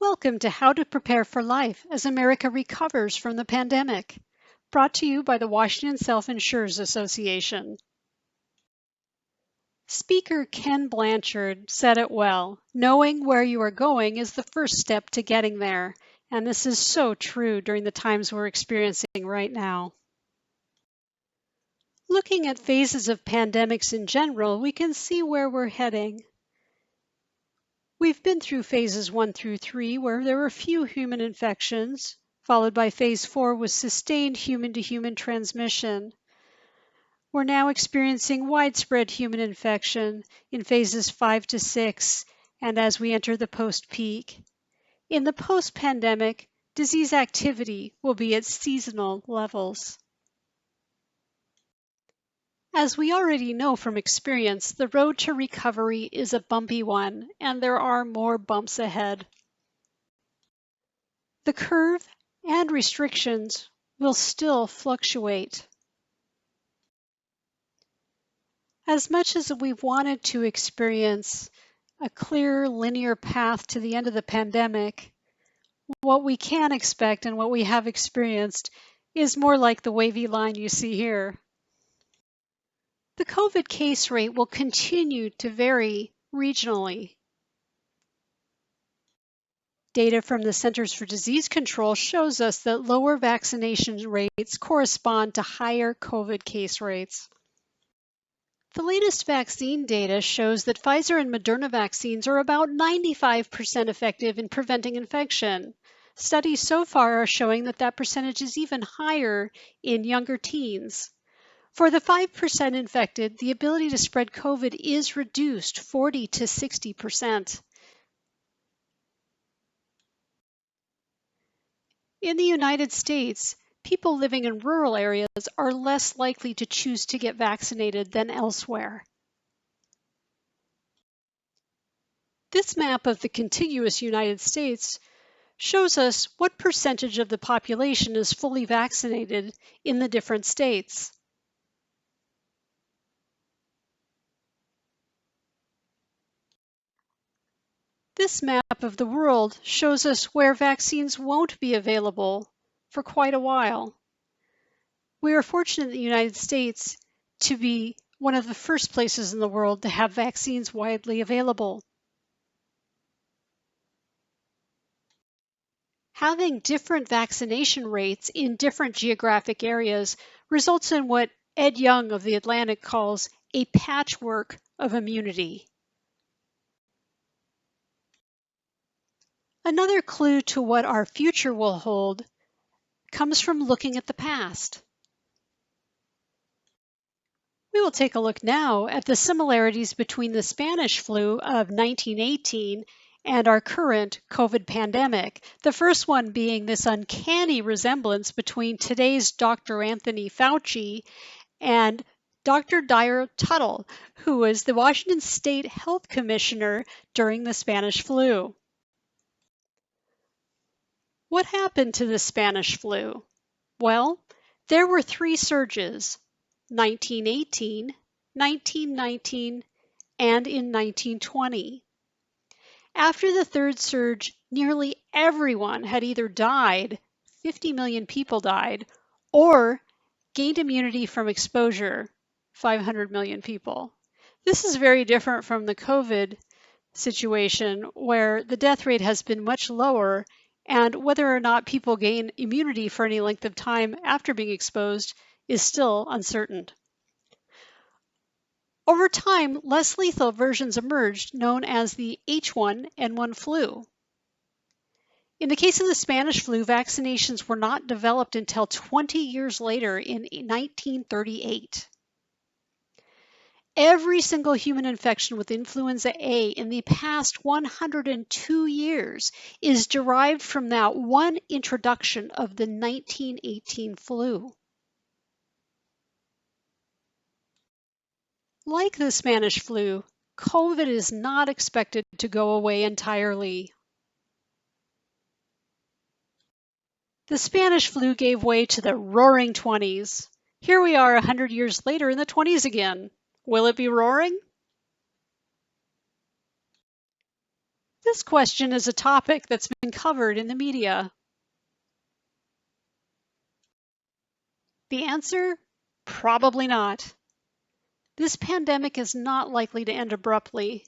Welcome to How to Prepare for Life as America Recovers from the Pandemic, brought to you by the Washington Self-Insurers Association. Speaker Ken Blanchard said it well, knowing where you are going is the first step to getting there, and this is so true during the times we're experiencing right now. Looking at phases of pandemics in general, we can see where we're heading. We've been through phases 1 through 3 where there were few human infections, followed by phase 4 with sustained human-to-human transmission. We're now experiencing widespread human infection in phases 5 to 6 and as we enter the post-peak. In the post-pandemic, disease activity will be at seasonal levels. As we already know from experience, the road to recovery is a bumpy one, and there are more bumps ahead. The curve and restrictions will still fluctuate. As much as we've wanted to experience a clear linear path to the end of the pandemic, what we can expect and what we have experienced is more like the wavy line you see here. The COVID case rate will continue to vary regionally. Data from the Centers for Disease Control shows us that lower vaccination rates correspond to higher COVID case rates. The latest vaccine data shows that Pfizer and Moderna vaccines are about 95% effective in preventing infection. Studies so far are showing that that percentage is even higher in younger teens. For the 5% infected, the ability to spread COVID is reduced 40 to 60%. In the United States, people living in rural areas are less likely to choose to get vaccinated than elsewhere. This map of the contiguous United States shows us what percentage of the population is fully vaccinated in the different states. This map of the world shows us where vaccines won't be available for quite a while. We are fortunate in the United States to be one of the first places in the world to have vaccines widely available. Having different vaccination rates in different geographic areas results in what Ed Young of The Atlantic calls a patchwork of immunity. Another clue to what our future will hold comes from looking at the past. We will take a look now at the similarities between the Spanish flu of 1918 and our current COVID pandemic. The first one being this uncanny resemblance between today's Dr. Anthony Fauci and Dr. Dyer Tuttle, who was the Washington State Health Commissioner during the Spanish flu. What happened to the Spanish flu? Well, there were 3 surges, 1918, 1919, and in 1920. After the 3rd surge, nearly everyone had either died, 50 million people died, or gained immunity from exposure, 500 million people. This is very different from the COVID situation where the death rate has been much lower, and whether or not people gain immunity for any length of time after being exposed is still uncertain. Over time, less lethal versions emerged known as the H1n1 Flu. In the case of the Spanish flu, vaccinations were not developed until 20 years later in 1938. Every single human infection with influenza A in the past 102 years is derived from that one introduction of the 1918 flu. Like the Spanish flu, COVID is not expected to go away entirely. The Spanish flu gave way to the roaring 20s. Here we are 100 years later in the 20s again. Will it be roaring? This question is a topic that's been covered in the media. The answer? Probably not. This pandemic is not likely to end abruptly.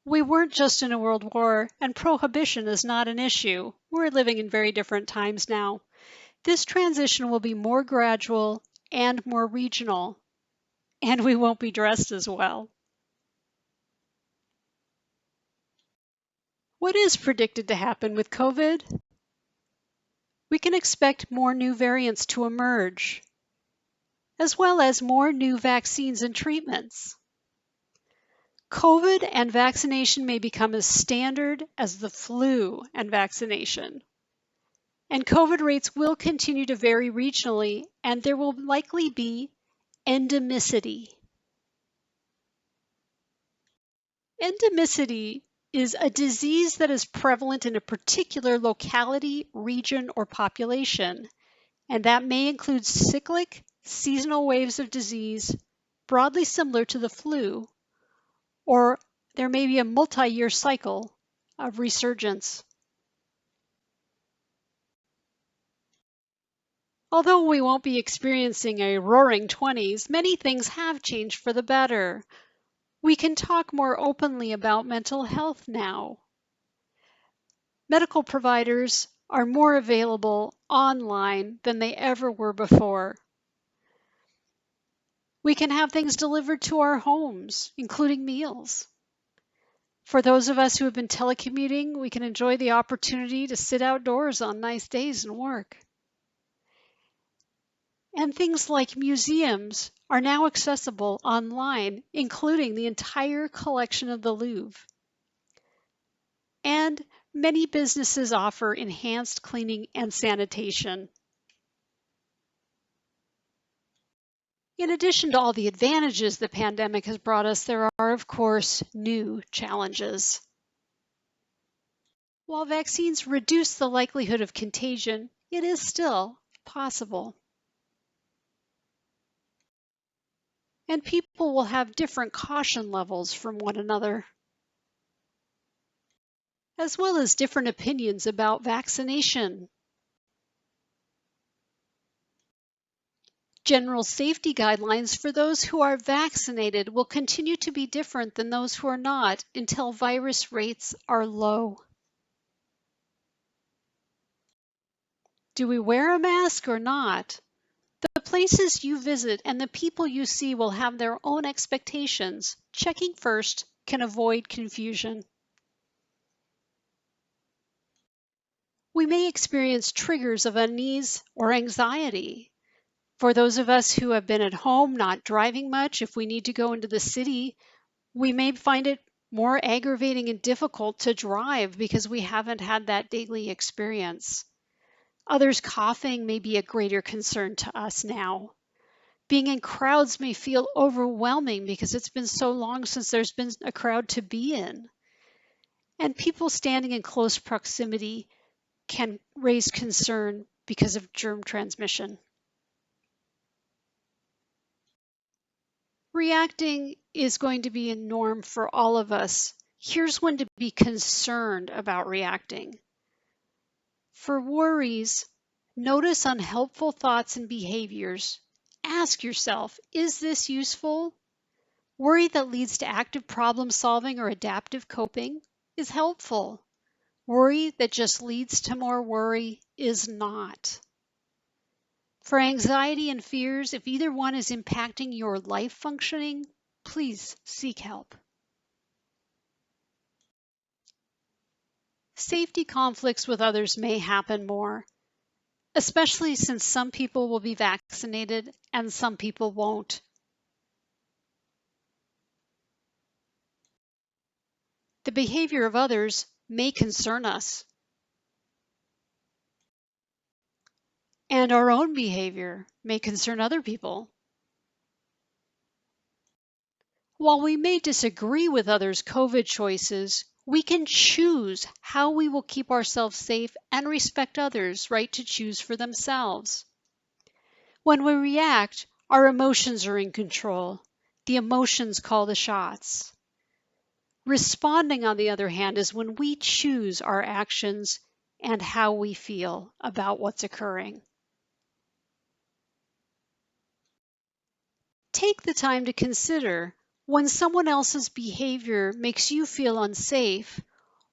We weren't just in a world war, and prohibition is not an issue. We're living in very different times now. This transition will be more gradual and more regional, and we won't be dressed as well. What is predicted to happen with COVID? We can expect more new variants to emerge, as well as more new vaccines and treatments. COVID and vaccination may become as standard as the flu and vaccination. And COVID rates will continue to vary regionally, and there will likely be endemicity. Endemicity is a disease that is prevalent in a particular locality, region, or population, and that may include cyclic, seasonal waves of disease, broadly similar to the flu, or there may be a multi-year cycle of resurgence. Although we won't be experiencing a roaring 20s, many things have changed for the better. We can talk more openly about mental health now. Medical providers are more available online than they ever were before. We can have things delivered to our homes, including meals. For those of us who have been telecommuting, we can enjoy the opportunity to sit outdoors on nice days and work. And things like museums are now accessible online, including the entire collection of the Louvre. And many businesses offer enhanced cleaning and sanitation. In addition to all the advantages the pandemic has brought us, there are, of course, new challenges. While vaccines reduce the likelihood of contagion, it is still possible. And people will have different caution levels from one another, as well as different opinions about vaccination. General safety guidelines for those who are vaccinated will continue to be different than those who are not until virus rates are low. Do we wear a mask or not? The places you visit and the people you see will have their own expectations. Checking first can avoid confusion. We may experience triggers of unease or anxiety. For those of us who have been at home, not driving much, if we need to go into the city, we may find it more aggravating and difficult to drive because we haven't had that daily experience. Others coughing may be a greater concern to us now. Being in crowds may feel overwhelming because it's been so long since there's been a crowd to be in. And people standing in close proximity can raise concern because of germ transmission. Reacting is going to be a norm for all of us. Here's when to be concerned about reacting. For worries, notice unhelpful thoughts and behaviors. Ask yourself, is this useful? Worry that leads to active problem solving or adaptive coping is helpful. Worry that just leads to more worry is not. For anxiety and fears, if either one is impacting your life functioning, please seek help. Safety conflicts with others may happen more, especially since some people will be vaccinated and some people won't. The behavior of others may concern us, and our own behavior may concern other people. While we may disagree with others' COVID choices, we can choose how we will keep ourselves safe and respect others' right to choose for themselves. When we react, our emotions are in control. The emotions call the shots. Responding, on the other hand, is when we choose our actions and how we feel about what's occurring. Take the time to consider when someone else's behavior makes you feel unsafe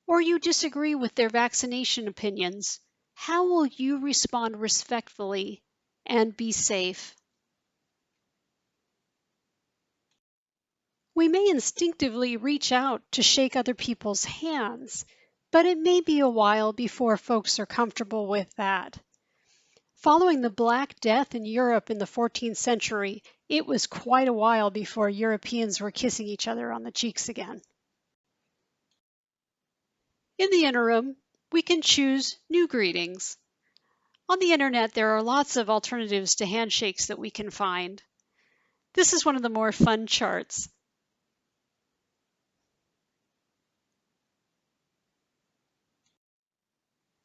or you disagree with their vaccination opinions, how will you respond respectfully and be safe? We may instinctively reach out to shake other people's hands, but it may be a while before folks are comfortable with that. Following the Black Death in Europe in the 14th century, it was quite a while before Europeans were kissing each other on the cheeks again. In the interim, we can choose new greetings. On the internet, there are lots of alternatives to handshakes that we can find. This is one of the more fun charts.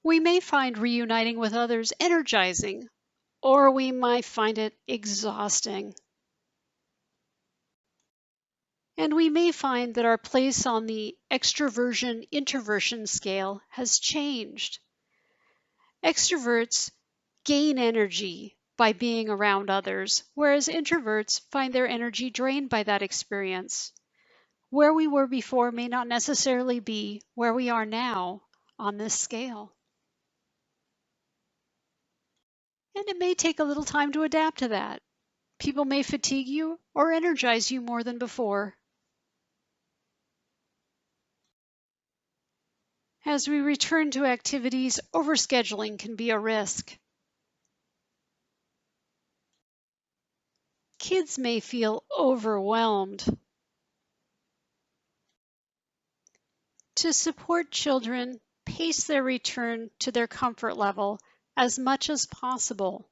We may find reuniting with others energizing, or we might find it exhausting. And we may find that our place on the extroversion-introversion scale has changed. Extroverts gain energy by being around others, whereas introverts find their energy drained by that experience. Where we were before may not necessarily be where we are now on this scale. And it may take a little time to adapt to that. People may fatigue you or energize you more than before. As we return to activities, overscheduling can be a risk. Kids may feel overwhelmed. To support children, pace their return to their comfort level as much as possible.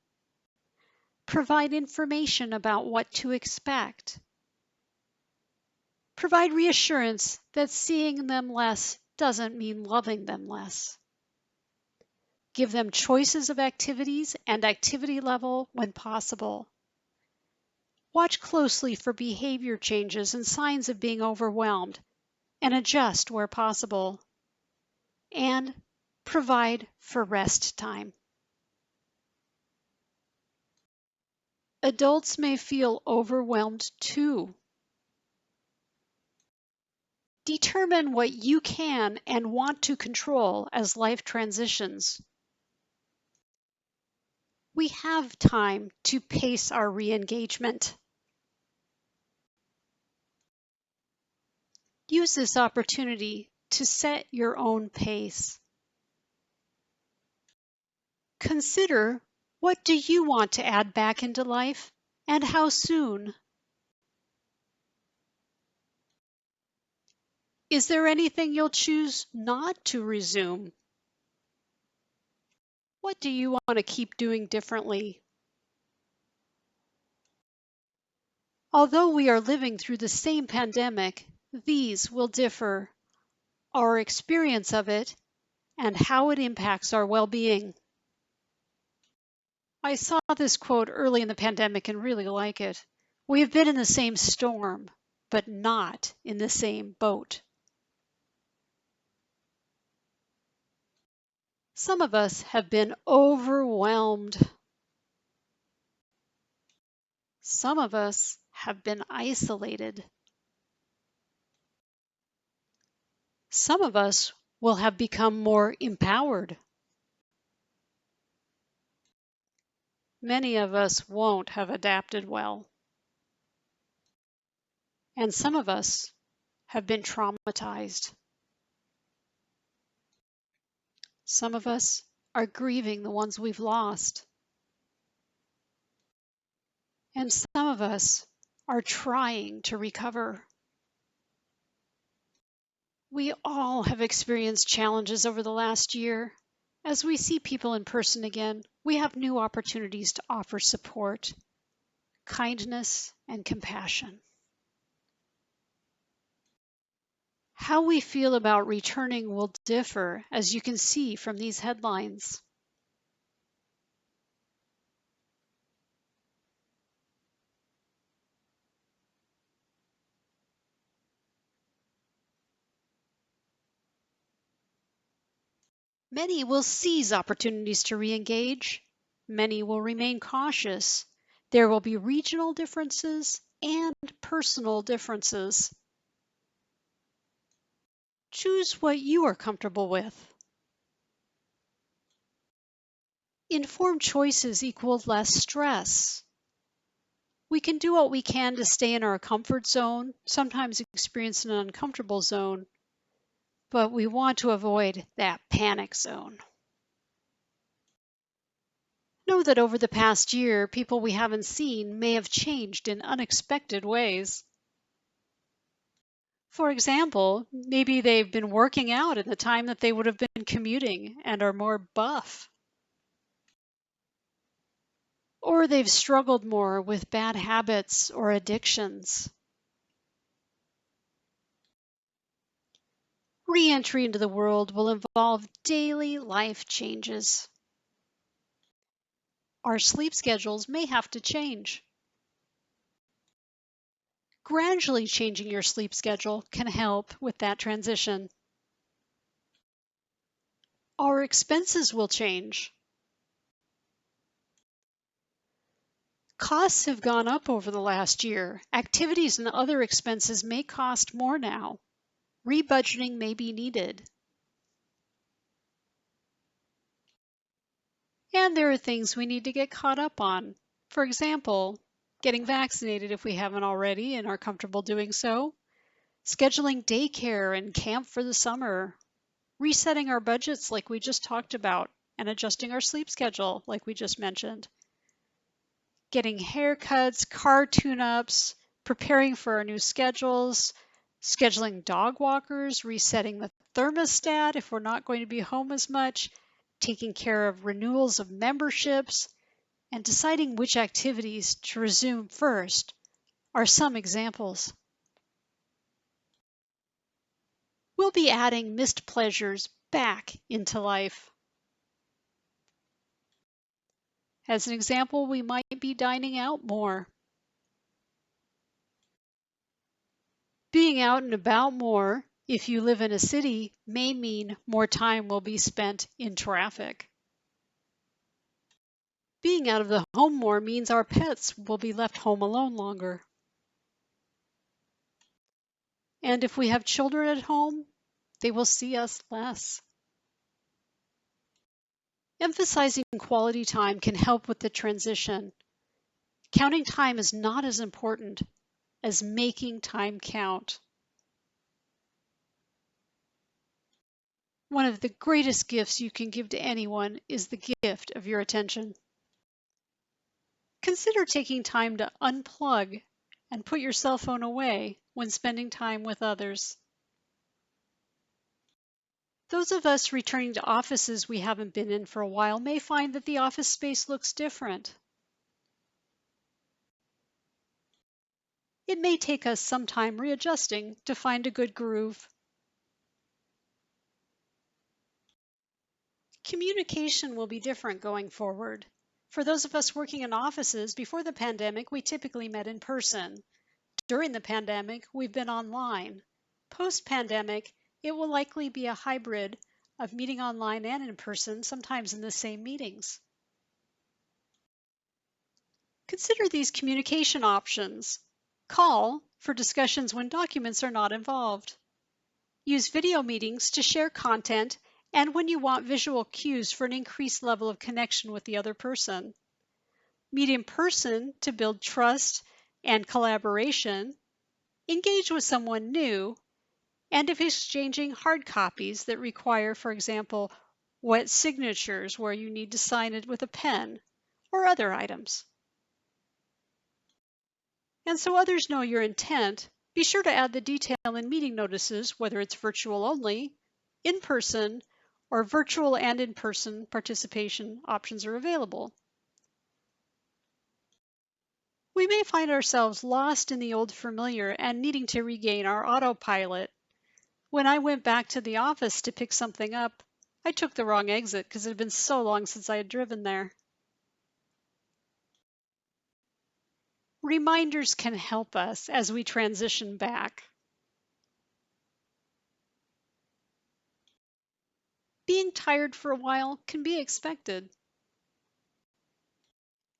Provide information about what to expect. Provide reassurance that seeing them less doesn't mean loving them less. Give them choices of activities and activity level when possible. Watch closely for behavior changes and signs of being overwhelmed, and adjust where possible. And provide for rest time. Adults may feel overwhelmed too. Determine what you can and want to control as life transitions. We have time to pace our re-engagement. Use this opportunity to set your own pace. Consider, what do you want to add back into life and how soon? Is there anything you'll choose not to resume? What do you want to keep doing differently? Although we are living through the same pandemic, these will differ. Our experience of it and how it impacts our well-being. I saw this quote early in the pandemic and really like it. We have been in the same storm, but not in the same boat. Some of us have been overwhelmed. Some of us have been isolated. Some of us will have become more empowered. Many of us won't have adapted well. And some of us have been traumatized. Some of us are grieving the ones we've lost. And some of us are trying to recover. We all have experienced challenges over the last year. As we see people in person again, we have new opportunities to offer support, kindness, and compassion. How we feel about returning will differ, as you can see from these headlines. Many will seize opportunities to re-engage. Many will remain cautious. There will be regional differences and personal differences. Choose what you are comfortable with. Informed choices equal less stress. We can do what we can to stay in our comfort zone, sometimes experience an uncomfortable zone, but we want to avoid that panic zone. Know that over the past year, people we haven't seen may have changed in unexpected ways. For example, maybe they've been working out in the time that they would have been commuting and are more buff. Or they've struggled more with bad habits or addictions. Re-entry into the world will involve daily life changes. Our sleep schedules may have to change. Gradually changing your sleep schedule can help with that transition. Our expenses will change. Costs have gone up over the last year. Activities and other expenses may cost more now. Rebudgeting may be needed. And there are things we need to get caught up on. For example, getting vaccinated if we haven't already and are comfortable doing so, scheduling daycare and camp for the summer, resetting our budgets like we just talked about, and adjusting our sleep schedule like we just mentioned, getting haircuts, car tune-ups, preparing for our new schedules, scheduling dog walkers, resetting the thermostat if we're not going to be home as much, taking care of renewals of memberships, and deciding which activities to resume first are some examples. We'll be adding missed pleasures back into life. As an example, we might be dining out more. Being out and about more, if you live in a city, may mean more time will be spent in traffic. Being out of the home more means our pets will be left home alone longer. And if we have children at home, they will see us less. Emphasizing quality time can help with the transition. Counting time is not as important as making time count. One of the greatest gifts you can give to anyone is the gift of your attention. Consider taking time to unplug and put your cell phone away when spending time with others. Those of us returning to offices we haven't been in for a while may find that the office space looks different. It may take us some time readjusting to find a good groove. Communication will be different going forward. For those of us working in offices, before the pandemic, we typically met in person. During the pandemic, we've been online. Post-pandemic, it will likely be a hybrid of meeting online and in person, sometimes in the same meetings. Consider these communication options. Call for discussions when documents are not involved. Use video meetings to share content and when you want visual cues for an increased level of connection with the other person. Meet in person to build trust and collaboration. Engage with someone new. And if exchanging hard copies that require, for example, wet signatures where you need to sign it with a pen or other items. And so others know your intent, be sure to add the detail in meeting notices, whether it's virtual only, in person, or virtual and in-person participation options are available. We may find ourselves lost in the old familiar and needing to regain our autopilot. When I went back to the office to pick something up, I took the wrong exit because it had been so long since I had driven there. Reminders can help us as we transition back. Be being tired for a while can be expected.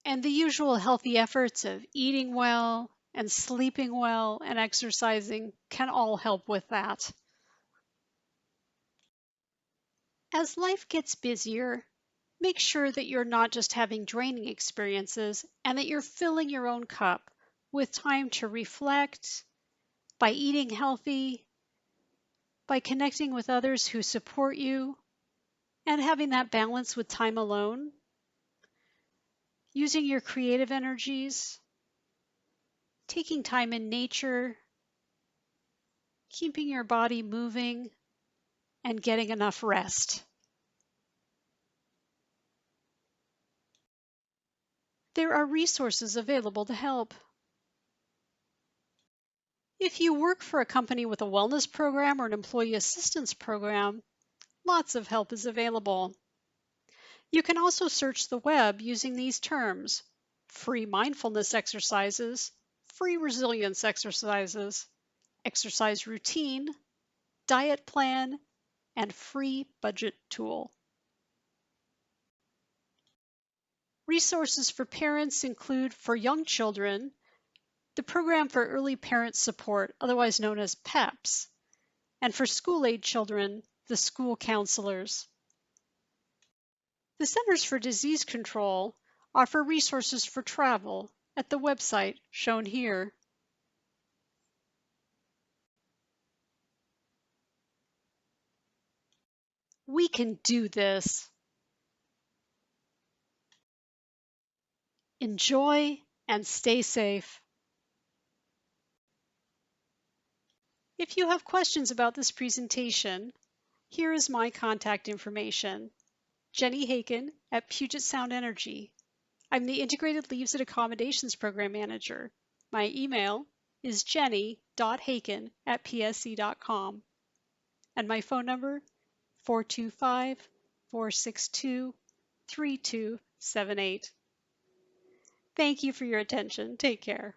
And the usual healthy efforts of eating well and sleeping well and exercising can all help with that. As life gets busier, make sure that you're not just having draining experiences and that you're filling your own cup with time to reflect, by eating healthy, by connecting with others who support you, and having that balance with time alone, using your creative energies, taking time in nature, keeping your body moving, and getting enough rest. There are resources available to help. If you work for a company with a wellness program or an employee assistance program, lots of help is available. You can also search the web using these terms: free mindfulness exercises, free resilience exercises, exercise routine, diet plan, and free budget tool. Resources for parents include, for young children, the Program for Early Parent Support, otherwise known as PEPS, and for school-age children, the school counselors. The Centers for Disease Control offer resources for travel at the website shown here. We can do this. Enjoy and stay safe. If you have questions about this presentation, here is my contact information. Jenny Haykin at Puget Sound Energy. I'm the Integrated Leaves and Accommodations Program Manager. My email is jenny.haykin@psc.com. And my phone number, 425-462-3278. Thank you for your attention. Take care.